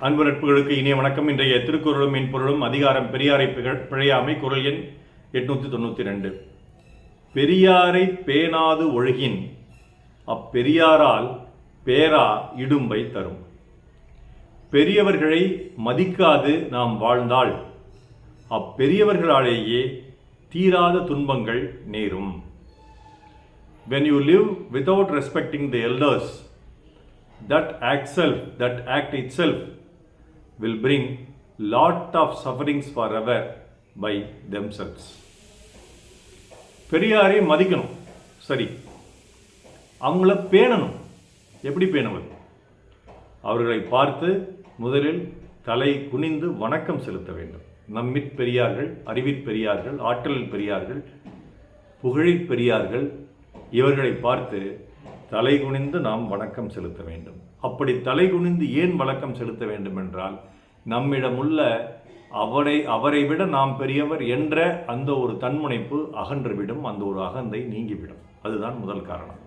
அன்பு நட்புகளுக்கு இனிய வணக்கம். இன்றைய திருக்குறளும் மென்பொருளும் அதிகாரம் பெரியாரை பிழையாமை, குறள் எண் 892. பெரியாரை பேணாது ஒழுகின் அப்பெரியாரால் பேரா இடும்பை தரும். பெரியவர்களை மதிக்காது நாம் வாழ்ந்தால் அப்பெரியவர்களாலேயே தீராத துன்பங்கள் நேரும். When you live without respecting the elders, that act itself will bring lot of sufferings forever by themselves. பெரியாரை மதிக்கணும், சரி. அவங்கள பேணணும். எப்படி பேணுவது? அவர்களை பார்த்து முதலில் தலை குனிந்து வணக்கம் செலுத்த வேண்டும். நம்மிற் பெரியார்கள், அறிவிற் பெரியார்கள், ஆற்றலில் பெரியார்கள், புகழிற் பெரியார்கள், இவர்களை பார்த்து தலை குனிந்து நாம் வணக்கம் செலுத்த வேண்டும். அப்படி தலை குனிந்து ஏன் வணக்கம் செலுத்த வேண்டும் என்றால், நம்மிடமுள்ள அவரை விட நாம் பெரியவர் என்ற அந்த ஒரு தன்முனைப்பு அகன்றுவிடும், அந்த ஒரு அகந்தை நீங்கிவிடும். அதுதான் முதல் காரணம்.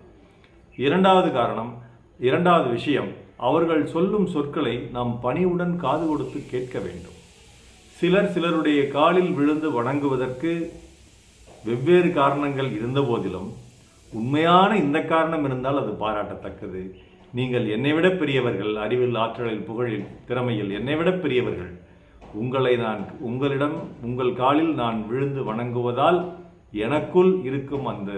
இரண்டாவது விஷயம், அவர்கள் சொல்லும் சொற்களை நாம் பணிவுடன் காது கொடுத்து கேட்க வேண்டும். சிலருடைய காலில் விழுந்து வணங்குவதற்கு வெவ்வேறு காரணங்கள் இருந்த போதிலும் உண்மையான இந்த காரணம் இருந்தால் அது பாராட்டத்தக்கது. நீங்கள் என்னை விட பெரியவர்கள், அறிவில், ஆற்றலில், புகழில், திறமையில் என்னை விட பெரியவர்கள். உங்கள் காலில் நான் விழுந்து வணங்குவதால் எனக்குள் இருக்கும் அந்த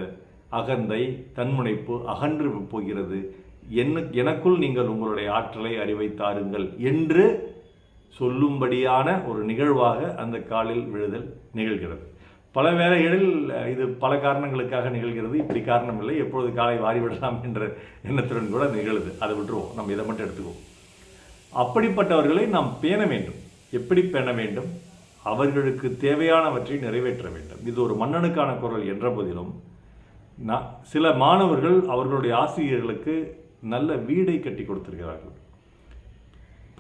அகந்தை, தன்முனைப்பு அகன்று போகிறது. எனக்குள் நீங்கள் உங்களுடைய ஆற்றலை, அறிவை தாருங்கள் என்று சொல்லும்படியான ஒரு நிகழ்வாக அந்த காலில் விழுதல் நிகழ்கிறது. பல வேளைகளில் இது பல காரணங்களுக்காக நிகழ்கிறது. இப்படி காரணம் இல்லை, எப்பொழுது காலை வாரிவிடலாம் என்ற எண்ணத்துடன் கூட நிகழுது. அதை விட்டுருவோம், நம்ம இதை மட்டும் எடுத்துக்குவோம். அப்படிப்பட்டவர்களை நாம் பேண வேண்டும். எப்படி பேண வேண்டும்? அவர்களுக்கு தேவையானவற்றை நிறைவேற்ற வேண்டும். இது ஒரு மன்னனுக்கான குரல் என்ற போதிலும் சில மாணவர்கள் அவர்களுடைய ஆசிரியர்களுக்கு நல்ல வீடை கட்டி கொடுத்திருக்கிறார்கள்,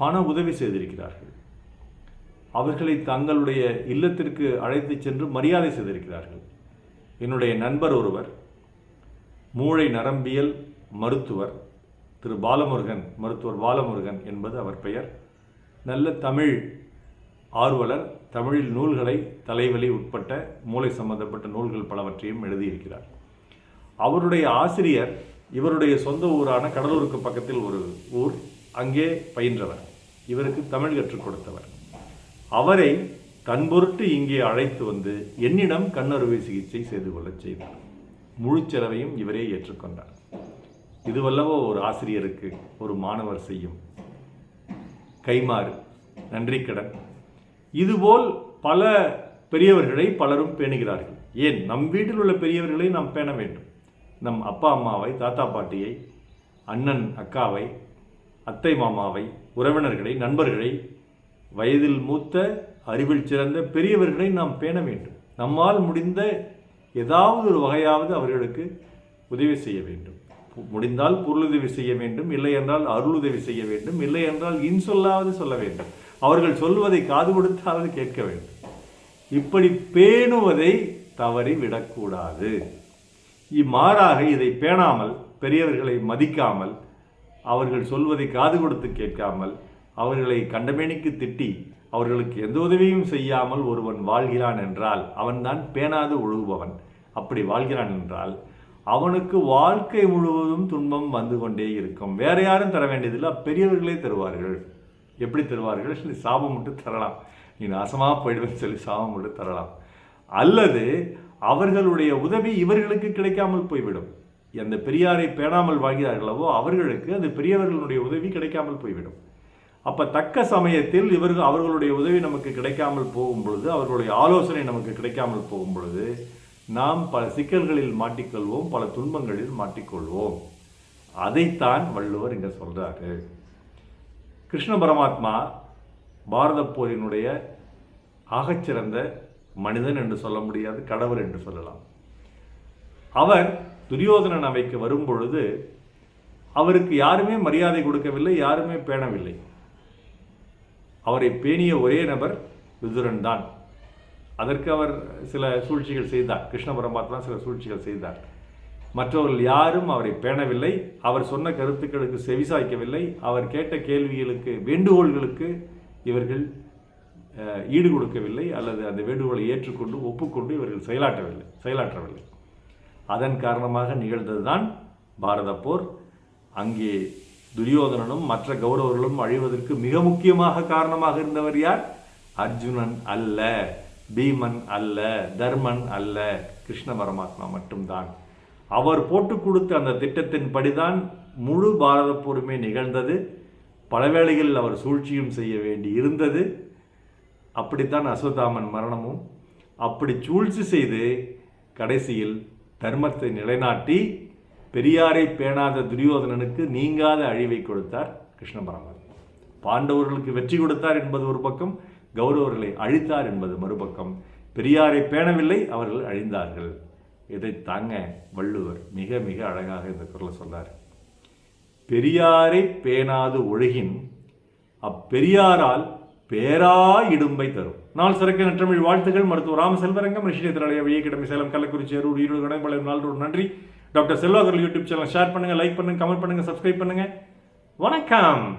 பண உதவி செய்திருக்கிறார்கள், அவர்களை தங்களுடைய இல்லத்திற்கு அழைத்து சென்று மரியாதை செய்திருக்கிறார்கள். என்னுடைய நண்பர் ஒருவர், மூளை நரம்பியல் மருத்துவர் மருத்துவர் பாலமுருகன் என்பது அவர் பெயர். நல்ல தமிழ் ஆர்வலர், தமிழில் நூல்களை, தலைவலி உட்பட்ட மூளை சம்பந்தப்பட்ட நூல்கள் பலவற்றையும் எழுதியிருக்கிறார். அவருடைய ஆசிரியர் இவருடைய சொந்த ஊரான கடலூருக்கு பக்கத்தில் ஒரு ஊர், அங்கே பயின்றவர், இவருக்கு தமிழ் கற்றுக் கொடுத்தவர். அவரை தன் பொருட்டு இங்கே அழைத்து வந்து என்னிடம் கண்ணறுவை சிகிச்சை செய்து கொள்ளச் செய்தார். முழு செலவையும் இவரே ஏற்றுக்கொண்டார். இதுவல்லவோ ஒரு ஆசிரியருக்கு ஒரு மாணவர் செய்யும் கைமாறு, நன்றிக்கடன். இதுபோல் பல பெரியவர்களை பலரும் பேணுகிறார்கள். ஏன்? நம் வீட்டில் உள்ள பெரியவர்களை நாம் பேண வேண்டும். நம் அப்பா அம்மாவை, தாத்தா பாட்டியை, அண்ணன் அக்காவை, அத்தை மாமாவை, உறவினர்களை, நண்பர்களை, வயதில் மூத்த, அறிவில் சிறந்த பெரியவர்களை நாம் பேண வேண்டும். நம்மால் முடிந்த ஏதாவது ஒரு வகையாவது அவர்களுக்கு உதவி செய்ய வேண்டும். முடிந்தால் பொருளுதவி செய்ய வேண்டும், இல்லை என்றால் அருளுதவி செய்ய வேண்டும், இல்லை என்றால் இன்சொல்லாவது சொல்ல வேண்டும். அவர்கள் சொல்வதை காது கொடுத்தாவது கேட்க வேண்டும். இப்படி பேணுவதை தவறி விடக்கூடாது. இம்மாறாக இதை பேணாமல், பெரியவர்களை மதிக்காமல், அவர்கள் சொல்வதை காது கொடுத்து கேட்காமல், அவர்களை கண்டமேனிக்கு திட்டி அவர்களுக்கு எந்த உதவியும் செய்யாமல் ஒருவன் வாழ்கிறான் என்றால் அவன்தான் பேணாது ஒழுகுபவன். அப்படி வாழ்கிறான் என்றால் அவனுக்கு வாழ்க்கை முழுவதும் துன்பம் வந்து கொண்டே இருக்கும். வேற யாரும் தர வேண்டியதில்லை, பெரியவர்களே தருவார்கள். எப்படி தருவார்கள்? சாபம் மட்டும் தரலாம், நீ நாசமாக போயிடுவேன்னு சொல்லி சாபம் மட்டும் தரலாம். அல்லது அவர்களுடைய உதவி இவர்களுக்கு கிடைக்காமல் போய்விடும். அந்த பெரியாரை பேணாமல் வாழ்கிறார்களவோ அவர்களுக்கு அந்த பெரியவர்களுடைய உதவி கிடைக்காமல் போய்விடும். அப்போ தக்க சமயத்தில் அவர்களுடைய உதவி நமக்கு கிடைக்காமல் போகும் பொழுது, அவர்களுடைய ஆலோசனை நமக்கு கிடைக்காமல் போகும் பொழுது நாம் பல சிக்கல்களில் மாட்டிக்கொள்வோம், பல துன்பங்களில் மாட்டிக்கொள்வோம். அதைத்தான் வள்ளுவர் இங்கே சொல்றாரு. கிருஷ்ண பரமாத்மா பாரத போரினுடைய ஆகச்சிறந்த மனிதன் என்று சொல்ல முடியாது, கடவுள் என்று சொல்லலாம். அவர் துரியோதனன் அவைக்கு வரும் பொழுது அவருக்கு யாருமே மரியாதை கொடுக்கவில்லை, யாருமே பேணவில்லை. அவரை பேணிய ஒரே நபர் விதுரன் தான். அதற்கு அவர் சில சூழ்ச்சிகள் செய்தார். கிருஷ்ண பரமாத்மா சில சூழ்ச்சிகள் செய்தார். மற்றவர்கள் யாரும் அவரை பேணவில்லை. அவர் சொன்ன கருத்துக்களுக்கு செவிசாய்க்கவில்லை. அவர் கேட்ட கேள்விகளுக்கு, வேண்டுகோள்களுக்கு இவர்கள் ஈடு கொடுக்கவில்லை, அல்லது அந்த வேண்டுகோளை ஏற்றுக்கொண்டு ஒப்புக்கொண்டு இவர்கள் செயலாற்றவில்லை. அதன் காரணமாக நிகழ்ந்ததுதான் பாரத போர். அங்கே துரியோதனனும் மற்ற கௌரவர்களும் அழிவதற்கு மிக முக்கியமாக காரணமாக இருந்தவர் யார்? அர்ஜுனன் அல்ல, பீமன் அல்ல, தர்மன் அல்ல, கிருஷ்ண பரமாத்மா மட்டும்தான். அவர் போட்டு கொடுத்த அந்த திட்டத்தின் படிதான் முழு பாரத போருமே நிகழ்ந்தது. பல வேளைகளில் அவர் சூழ்ச்சியும் செய்ய வேண்டி இருந்தது. அப்படித்தான் அஸ்வத்தாமன் மரணமும். அப்படி சூழ்ச்சி செய்து கடைசியில் தர்மத்தை நிலைநாட்டி பெரியாரை பேணாத துரியோதனனுக்கு நீங்காத அழிவை கொடுத்தார் கிருஷ்ண பரமாத்மா. பாண்டவர்களுக்கு வெற்றி கொடுத்தார் என்பது ஒரு பக்கம், கௌரவர்களை அழித்தார் என்பது மறுபக்கம். பெரியாரை பேணவில்லை, அவர்கள் அழிந்தார்கள். இதை தாங்க வள்ளுவர் மிக மிக அழகாக இந்த குறளை சொன்னார். பெரியாரை பேணாது ஒழுகின் அப்பெரியாரால் பேரா இடும்பை தரும். நாள் சிறக்க நற்றமிழ் வாழ்த்துகள். மருத்துவர் ராம செல்வரங்கம், ரிஷினி திரளைய வியக்கிடமை, சேலம், கள்ளக்குறிச்சி, அரூர், ஈரோடு, கடைபாளையம், நாளூர். நன்றி. Doctor Selvakar YouTube channel share பண்ணுங்க, லைக் பண்ணுங்க, கமெண்ட் பண்ணுங்க, சப்ஸ்கிரைப் பண்ணுங்க. வணக்கம்.